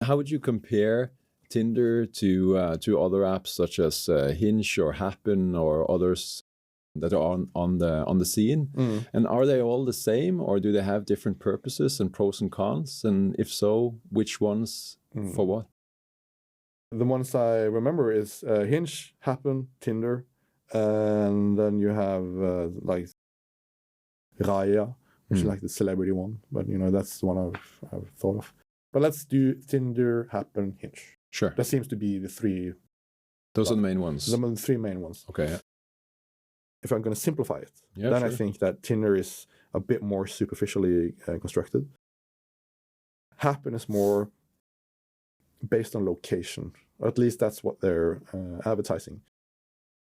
How would you compare Tinder to other apps such as Hinge or Happen or others that are on the scene? And are they all the same, or do they have different purposes and pros and cons? And if so, which ones for what? The ones I remember is Hinge, Happen, Tinder, and then you have like Raya, which is like the celebrity one, but that's the one I've thought of. But let's do Tinder, Happen, Hinge. Sure. That seems to be the three. Those are the main ones. The three main ones. Okay. Yeah. If I'm going to simplify it, then sure. I think that Tinder is a bit more superficially constructed. Happen is more based on location, or at least that's what they're advertising.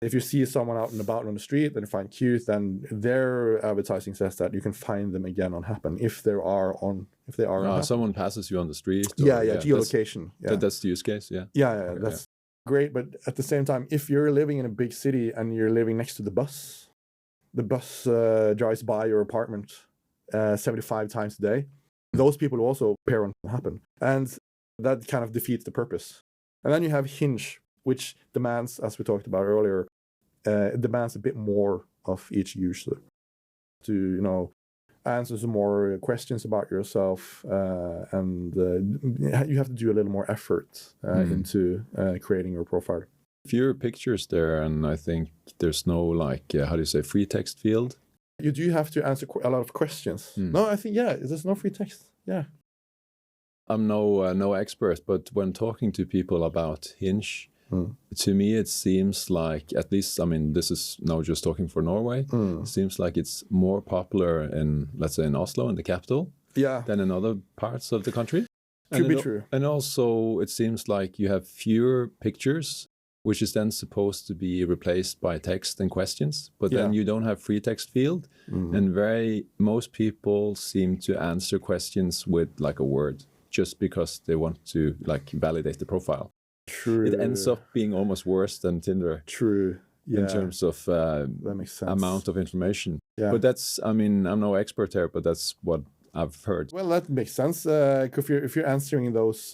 If you see someone out and about on the street and you find cute, then their advertising says that you can find them again on Happen if they are on Happen. Someone passes you on the street. Geolocation. That's the use case. Yeah. Yeah, that's great. But at the same time, if you're living in a big city and you're living next to the bus drives by your apartment 75 times a day, those people also pair on Happen, and that kind of defeats the purpose. And then you have Hinge, which demands, as we talked about earlier, demands a bit more of each user to, answer some more questions about yourself, and you have to do a little more effort into creating your profile. Fewer pictures there, and I think there's no free text field. You do have to answer a lot of questions. No, I think there's no free text. Yeah. I'm no expert, but when talking to people about Hinge, to me it seems like, at least, this is now just talking for Norway, it seems like it's more popular in, let's say, in Oslo, in the capital, than in other parts of the country. Could be true. And also it seems like you have fewer pictures, which is then supposed to be replaced by text and questions, but then you don't have free text field, and most people seem to answer questions with like a word, just because they want to validate the profile. True. It ends up being almost worse than Tinder. True. Yeah. In terms of that makes sense. Amount of information. Yeah. But that's, I'm no expert here, but that's what I've heard. Well, that makes sense. If you're answering those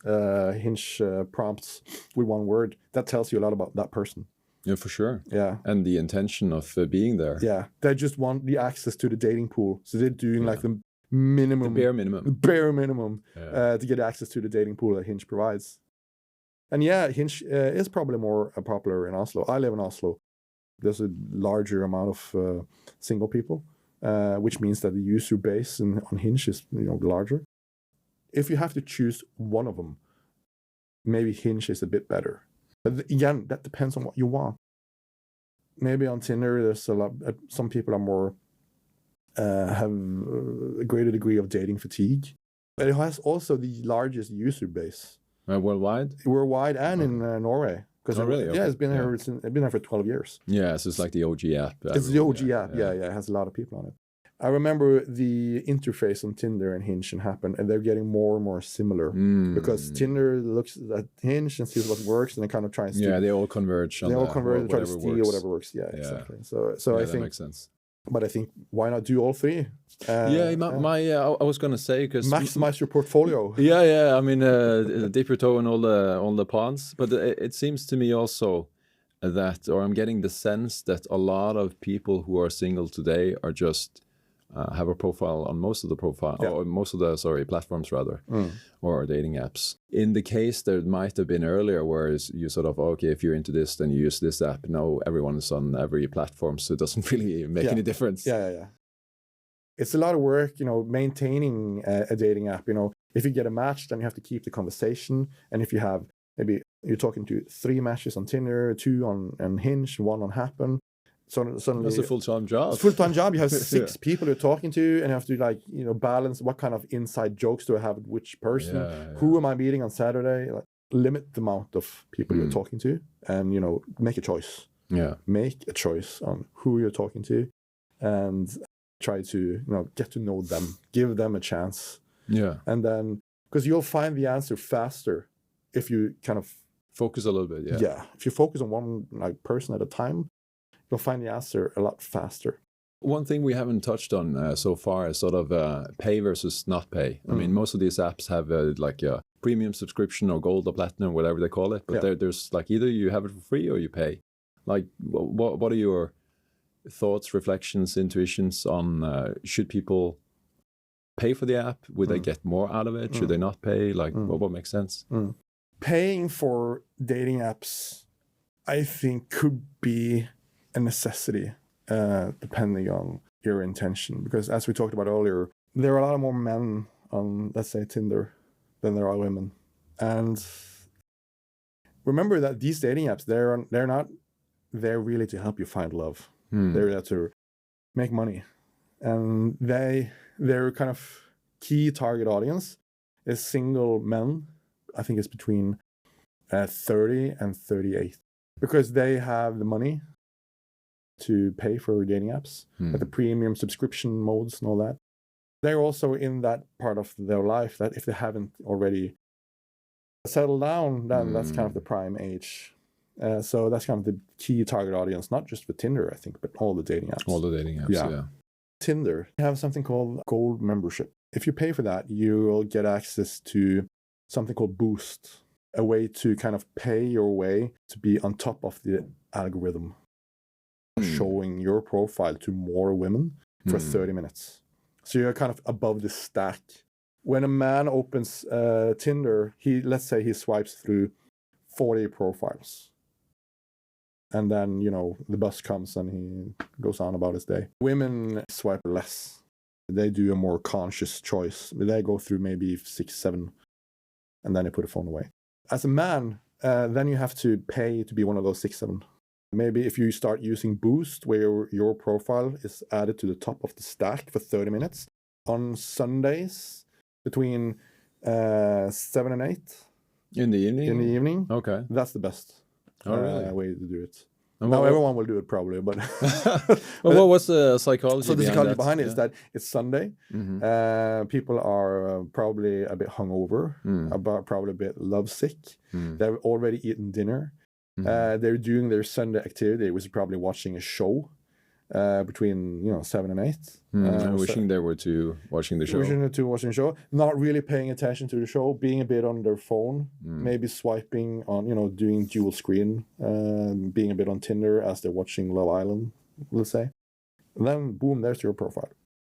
Hinge prompts with one word, that tells you a lot about that person. Yeah, for sure. Yeah. And the intention of being there. Yeah. They just want the access to the dating pool. So they're doing the minimum. The bare minimum. To get access to the dating pool that Hinge provides. And Hinge is probably more popular in Oslo. I live in Oslo. There's a larger amount of single people, which means that the user base on Hinge is larger. If you have to choose one of them, maybe Hinge is a bit better. But again, that depends on what you want. Maybe on Tinder, there's a lot. Some people are more have a greater degree of dating fatigue, but it has also the largest user base. Worldwide and in Norway. Really? Okay. Yeah, it's been here for 12 years. Yeah, so it's like the OG app. It's the OG app. Yeah, it has a lot of people on it. I remember the interface on Tinder and Hinge and Happen, and they're getting more and more similar because Tinder looks at Hinge and sees what works, and they kind of try and steal. Yeah, they all converge. They all converge, try to steal whatever works. Yeah, exactly. So I think that makes sense. But I think, why not do all three? I was going to say, because maximize your portfolio. Dip your toe in all the ponds. But it seems to me also that, or I'm getting the sense that a lot of people who are single today are just have a profile on most of the platforms rather, or dating apps. In the case there might have been earlier, where you sort of, okay, if you're into this, then you use this app. No, everyone is on every platform, so it doesn't really make any difference. Yeah. It's a lot of work, maintaining a dating app. If you get a match, then you have to keep the conversation. And if you have, maybe you're talking to 3 matches on Tinder, 2 on Hinge, 1 on Happen. So suddenly, that's a full-time job. It's a full-time job. You have 6 people you're talking to, and you have to balance what kind of inside jokes do I have with which person. Who am I meeting on Saturday? Limit the amount of people you're talking to, and make a choice. Yeah, make a choice on who you're talking to, and try to get to know them, give them a chance. Yeah, and then because you'll find the answer faster if you kind of focus a little bit. Yeah, if you focus on one person at a time, you'll find the answer a lot faster. One thing we haven't touched on so far is sort of pay versus not pay. I mean, most of these apps have premium subscription or gold or platinum, whatever they call it. But there's like either you have it for free or you pay. Like, what are your thoughts, reflections, intuitions on should people pay for the app? Would they get more out of it? Should they not pay? Like, what makes sense? Paying for dating apps, I think, could be a necessity, depending on your intention. Because as we talked about earlier, there are a lot more men on, let's say, Tinder than there are women. And remember that these dating apps, they're not there really to help you find love. They're there to make money. And their kind of key target audience is single men. I think it's between 30 and 38. Because they have the money to pay for dating apps, like the premium subscription modes and all that. They're also in that part of their life that if they haven't already settled down, then that's kind of the prime age. So that's kind of the key target audience, not just for Tinder, I think, but all the dating apps. All the dating apps, yeah. Tinder, you have something called gold membership. If you pay for that, you will get access to something called Boost, a way to kind of pay your way to be on top of the algorithm, showing your profile to more women for 30 minutes. So you're kind of above the stack. When a man opens Tinder, let's say he swipes through 40 profiles. And then, the bus comes and he goes on about his day. Women swipe less. They do a more conscious choice. They go through maybe 6, 7, and then they put the phone away. As a man, then you have to pay to be one of those 6, 7. Maybe if you start using Boost, where your profile is added to the top of the stack for 30 minutes, on Sundays between 7 and 8. In the evening? In the evening. Okay. That's the best way to do it. And now everyone will do it probably, but... Well, what's the psychology So the psychology behind it Yeah. is that it's Sunday. People are probably a bit hungover, probably a bit lovesick. They've already eaten dinner. They're doing their Sunday activity, which is probably watching a show between 7 and 8. Wishing they were to watching the show. Wishing to watching the show, not really paying attention to the show, being a bit on their phone, maybe swiping on, doing dual screen, being a bit on Tinder as they're watching Love Island, let's say. And then, boom, there's your profile.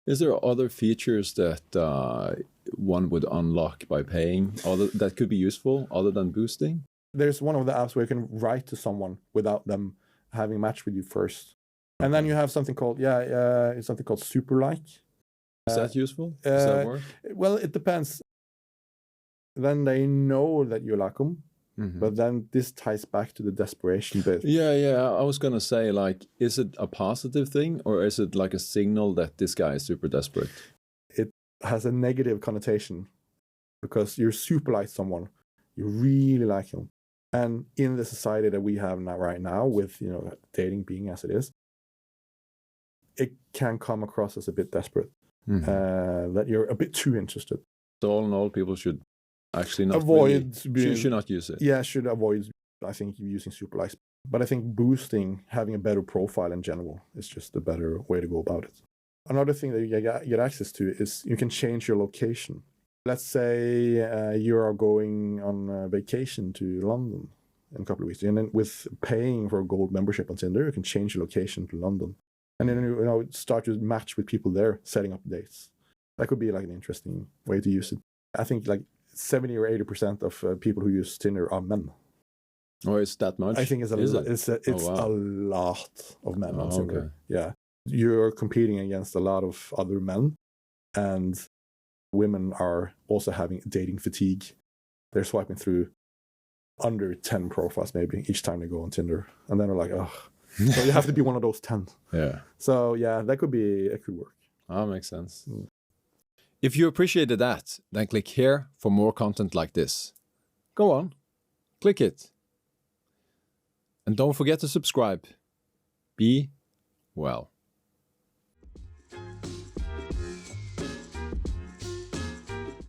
Is there other features that one would unlock by paying that could be useful other than boosting? There's one of the apps where you can write to someone without them having matched with you first. And then you have something called, it's something called Super Like. Is that useful? Does that work? Well, it depends. Then they know that you like them, but then this ties back to the desperation bit. Yeah. I was going to say, like, is it a positive thing or is it like a signal that this guy is super desperate? It has a negative connotation because you super like someone, you really like him. And in the society that we have right now with, dating being as it is, it can come across as a bit desperate, that you're a bit too interested. So all in all, people should actually not should not use it. Yeah, should avoid, I think, using super likes. But I think boosting, having a better profile in general, is just a better way to go about it. Another thing that you get access to is you can change your location. Let's say you are going on vacation to London in a couple of weeks. And then with paying for a gold membership on Tinder, you can change your location to London. And then, start to match with people there, setting up dates. That could be like an interesting way to use it. I think like 70 or 80% of people who use Tinder are men. Oh, it's that much? I think it's a lot of men on Tinder. Okay. Yeah. You're competing against a lot of other men, and women are also having dating fatigue. They're swiping through under 10 profiles maybe each time they go on Tinder. And then they're like, oh. So you have to be one of those 10. Yeah. So yeah, it could work. That makes sense. If you appreciated that, then click here for more content like this. Go on, click it. And don't forget to subscribe. Be well.